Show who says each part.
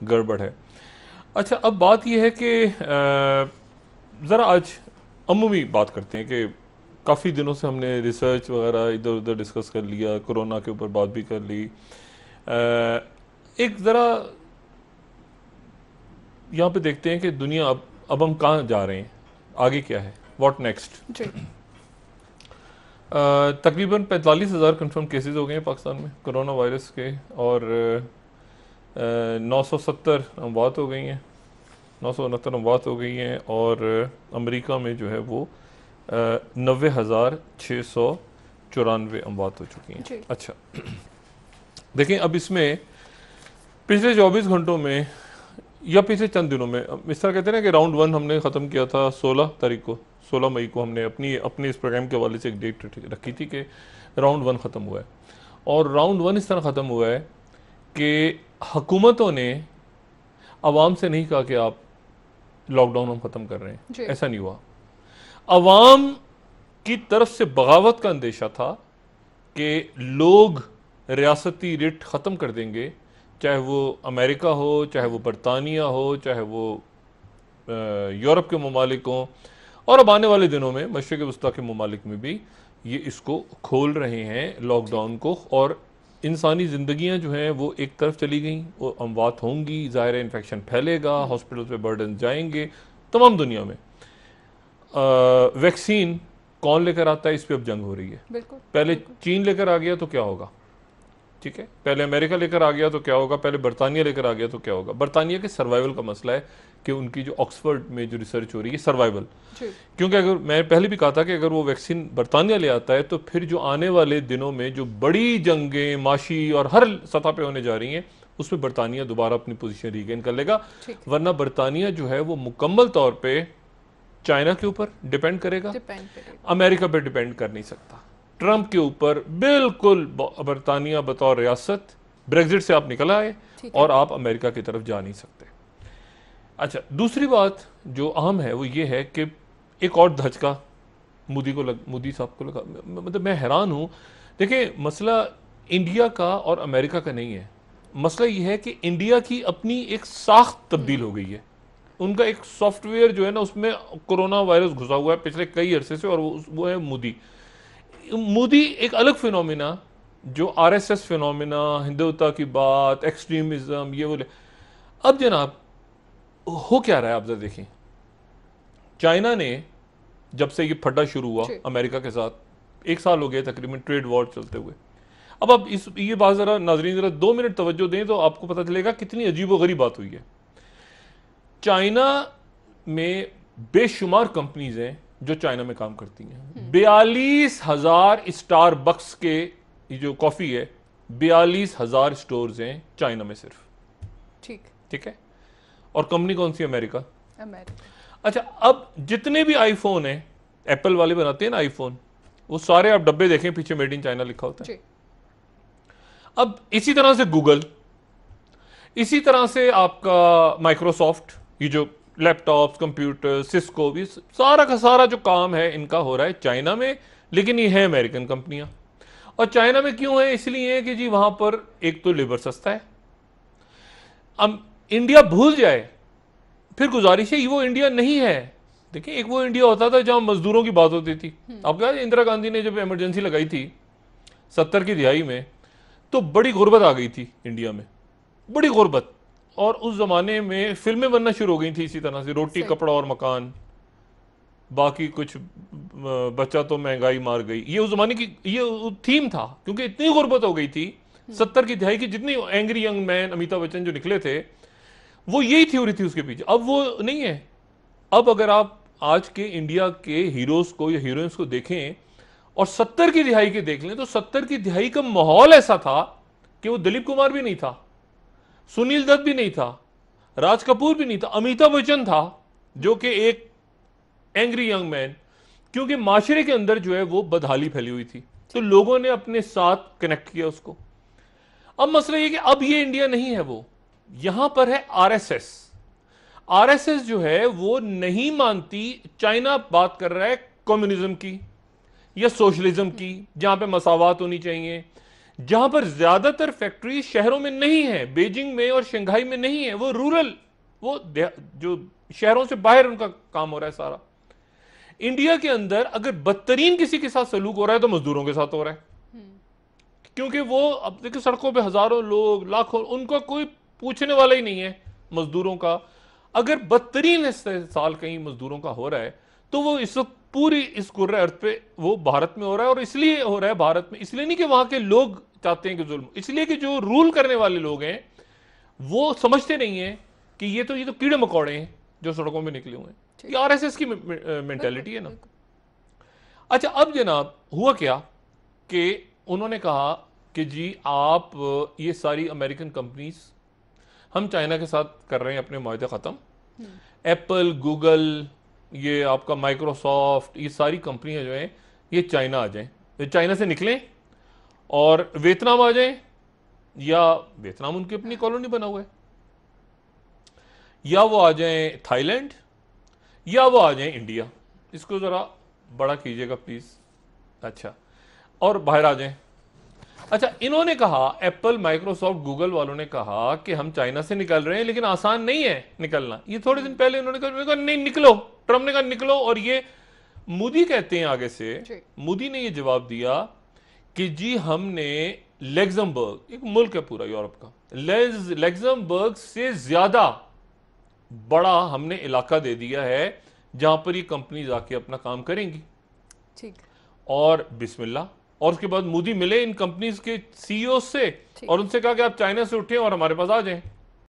Speaker 1: गड़बड़ है। अच्छा, अब बात यह है कि ज़रा आज अमूमी बात करते हैं कि काफ़ी दिनों से हमने रिसर्च वगैरह इधर उधर डिस्कस कर लिया, कोरोना के ऊपर बात भी कर ली। एक ज़रा यहाँ पे देखते हैं कि दुनिया अब हम कहाँ जा रहे हैं, आगे क्या है, व्हाट नेक्स्ट।
Speaker 2: जी।
Speaker 1: तकरीबन 45,000 कंफर्म केसेस हो गए हैं पाकिस्तान में कोरोना वायरस के, और 970 अमवात हो गई हैं, 969 अमवात हो गई हैं, और अमेरिका में जो है वो 90,694 अमवात हो चुकी हैं।
Speaker 2: जी।
Speaker 1: अच्छा, देखें अब इसमें पिछले 24 घंटों में या पिछले चंद दिनों में, इस तरह कहते हैं ना कि राउंड 1 हमने ख़त्म किया था 16 तारीख को, 16 मई को हमने अपनी इस प्रोग्राम के हवाले से एक डेट रखी थी कि राउंड 1 ख़त्म हुआ है। और राउंड 1 इस तरह ख़त्म हुआ है कि हुकूमतों ने आवाम से नहीं कहा कि आप लॉकडाउन हम ख़त्म कर रहे हैं, ऐसा नहीं हुआ। अवाम की तरफ से बगावत का अंदेशा था कि लोग रियासती रिट ख़त्म कर देंगे, चाहे वो अमेरिका हो, चाहे वो बरतानिया हो, चाहे वो यूरोप के ममालिक हों, और अब आने वाले दिनों में मशरिक़ वस्ता के ममालिक में भी ये इसको खोल रहे हैं लॉकडाउन को, और इंसानी ज़िंदगियां जो हैं वो एक तरफ चली गई, वो अमवात होंगी, ज़ाहिर है इन्फेक्शन फैलेगा, हॉस्पिटल पे बर्डन जाएंगे तमाम दुनिया में। वैक्सीन कौन लेकर आता है, इस पर अब जंग हो रही है। पहले चीन लेकर आ गया तो क्या होगा, ठीक है, पहले अमेरिका लेकर आ गया तो क्या होगा, पहले बरतानिया लेकर आ गया तो क्या होगा। बरतानिया के सर्वाइवल का मसला है कि उनकी जो ऑक्सफोर्ड में जो रिसर्च हो रही है सर्वाइवल, क्योंकि अगर मैं पहले भी कहा था कि अगर वो वैक्सीन बरतानिया ले आता है तो फिर जो आने वाले दिनों में जो बड़ी जंगें माशी और हर सतह पे होने जा रही हैं उसमें बरतानिया दोबारा अपनी पोजीशन रीगेन कर लेगा, वरना बरतानिया जो है वो मुकम्मल तौर पर चाइना के ऊपर डिपेंड करेगा, अमेरिका पे डिपेंड कर नहीं सकता। ट्रंप के ऊपर बिल्कुल बरतानिया बतौर रियासत, ब्रेग्जिट से आप निकल आए और आप अमेरिका की तरफ जा नहीं सकते। अच्छा, दूसरी बात जो अहम है वो ये है कि एक और धचका मोदी साहब को लगा। मतलब मैं हैरान हूं। देखिए, मसला इंडिया का और अमेरिका का नहीं है, मसला ये है कि इंडिया की अपनी एक साख्त तब्दील हो गई है। उनका एक सॉफ्टवेयर जो है ना उसमें कोरोना वायरस घुसा हुआ है पिछले कई अरसे से, और वो है मोदी एक अलग फिनोमिना, जो आरएसएस फिनोमिना, हिंदुत्व की बात, एक्सट्रीमिज्म, ये बोले। अब जनाब हो क्या रहा है आप जरा देखें। चाइना ने जब से ये फड्डा शुरू हुआ अमेरिका के साथ, 1 साल हो गया तकरीबन ट्रेड वॉर चलते हुए। अब आप ये बात जरा नाजरीन जरा 2 मिनट तवज्जो दें तो आपको पता चलेगा कितनी अजीब व गरीब बात हुई है। चाइना में बेशुमार कंपनीज हैं जो चाइना में काम करती हैं। 42,000 स्टारबक्स के जो कॉफी है, 42,000 स्टोर्स हैं चाइना में सिर्फ। ठीक है, और कंपनी कौन सी? अमेरिका। अच्छा, अब जितने भी आईफोन हैं, एप्पल वाले बनाते हैं ना आईफोन, वो सारे आप डब्बे देखें पीछे मेड इन चाइना लिखा होता है। अब इसी तरह से गूगल, इसी तरह से आपका माइक्रोसॉफ्ट, ये जो लैपटॉप्स, कंप्यूटर, सिस्को, भी सारा का सारा जो काम है इनका हो रहा है चाइना में, लेकिन ये है अमेरिकन कंपनियां। और चाइना में क्यों है? इसलिए है कि जी वहां पर एक तो लेबर सस्ता है। अब इंडिया भूल जाए, फिर गुजारिश है, वो इंडिया नहीं है। देखिए, एक वो इंडिया होता था जहां मजदूरों की बात होती थी। आपको याद है इंदिरा गांधी ने जब इमरजेंसी लगाई थी 70 की दिहाई में, तो बड़ी गुर्बत आ गई थी इंडिया में, बड़ी गुर्बत। और उस जमाने में फिल्में बनना शुरू हो गई थी इसी तरह से, रोटी कपड़ा और मकान, बाकी कुछ बच्चा तो महंगाई मार गई। ये उस जमाने की ये थीम था, क्योंकि इतनी गुर्बत हो गई थी 70 की दिहाई की। जितनी angry young man Amitabh Bachchan जो निकले थे, वो यही थ्योरी थी उसके पीछे। अब वो नहीं है। अब अगर आप आज के इंडिया के हीरोज को या हीरोइंस को देखें और 70 की दिहाई के देख लें, तो 70 की दिहाई का माहौल ऐसा था कि वो दिलीप कुमार भी नहीं था, सुनील दत्त भी नहीं था, राज कपूर भी नहीं था, अमिताभ बच्चन था, जो कि एक एंग्री यंग मैन। क्योंकि माशरे के अंदर जो है वो बदहाली फैली हुई थी, तो लोगों ने अपने साथ कनेक्ट किया उसको। अब मसला ये कि अब ये इंडिया नहीं है, वो यहां पर है आरएसएस। आरएसएस जो है वो नहीं मानती, चाइना बात कर रहा है कम्युनिज्म की या सोशलिज्म की, जहां पे मसावात होनी चाहिए, जहां पर ज्यादातर फैक्ट्री शहरों में नहीं है, बीजिंग में और शंघाई में नहीं है, वो रूरल, वो जो शहरों से बाहर उनका काम हो रहा है सारा। इंडिया के अंदर अगर बदतरीन किसी के साथ सलूक हो रहा है तो मजदूरों के साथ हो रहा है, क्योंकि वो अब देखिए सड़कों पे हजारों लोग, लाखों, उनका कोई पूछने वाला ही नहीं है मजदूरों का। अगर बदतरीन इस्तेसाल कहीं मजदूरों का हो रहा है तो वो इस वक्त पूरी इस कुर्रे अर्थ पे वो भारत में हो रहा है। और इसलिए हो रहा है भारत में, इसलिए नहीं कि वहां के लोग चाहते हैं कि जुल्म, इसलिए कि जो रूल करने वाले लोग हैं वो समझते नहीं है कि ये तो कीड़े मकोड़े हैं जो सड़कों में निकले हुए हैं। ये आरएसएस की मेंटेलिटी है ना। अच्छा, अब जनाब हुआ क्या कि उन्होंने कहा कि जी आप ये सारी अमेरिकन कंपनीज, हम चाइना के साथ कर रहे हैं अपने मुआहदे ख़त्म, एप्पल, गूगल, ये आपका माइक्रोसॉफ्ट, ये सारी कंपनियां जो हैं ये चाइना आ जाएं, ये चाइना से निकलें और वियतनाम आ जाएं, या वियतनाम उनकी अपनी कॉलोनी बना हुआ है, या वो आ जाएं थाईलैंड, या वो आ जाएं इंडिया। इसको ज़रा बड़ा कीजिएगा प्लीज़। अच्छा, और बाहर आ जाएं। अच्छा, इन्होंने कहा, एप्पल, माइक्रोसॉफ्ट, गूगल वालों ने कहा कि हम चाइना से निकल रहे हैं लेकिन आसान नहीं है निकलना। ये थोड़े दिन पहले उन्होंने कहा नहीं निकलो, ट्रम्प ने कहा निकलो। और ये मोदी कहते हैं आगे से, मोदी ने ये जवाब दिया कि जी हमने लग्जमबर्ग, एक मुल्क है पूरा यूरोप का, लग्जमबर्ग से ज्यादा बड़ा हमने इलाका दे दिया है जहां पर ये कंपनी आके अपना काम करेंगी। ठीक। और बिस्मिल्लाह। और उसके बाद मोदी मिले इन कंपनीज के सीईओ से और उनसे कहा कि आप चाइना से उठें और हमारे पास आ जाएं।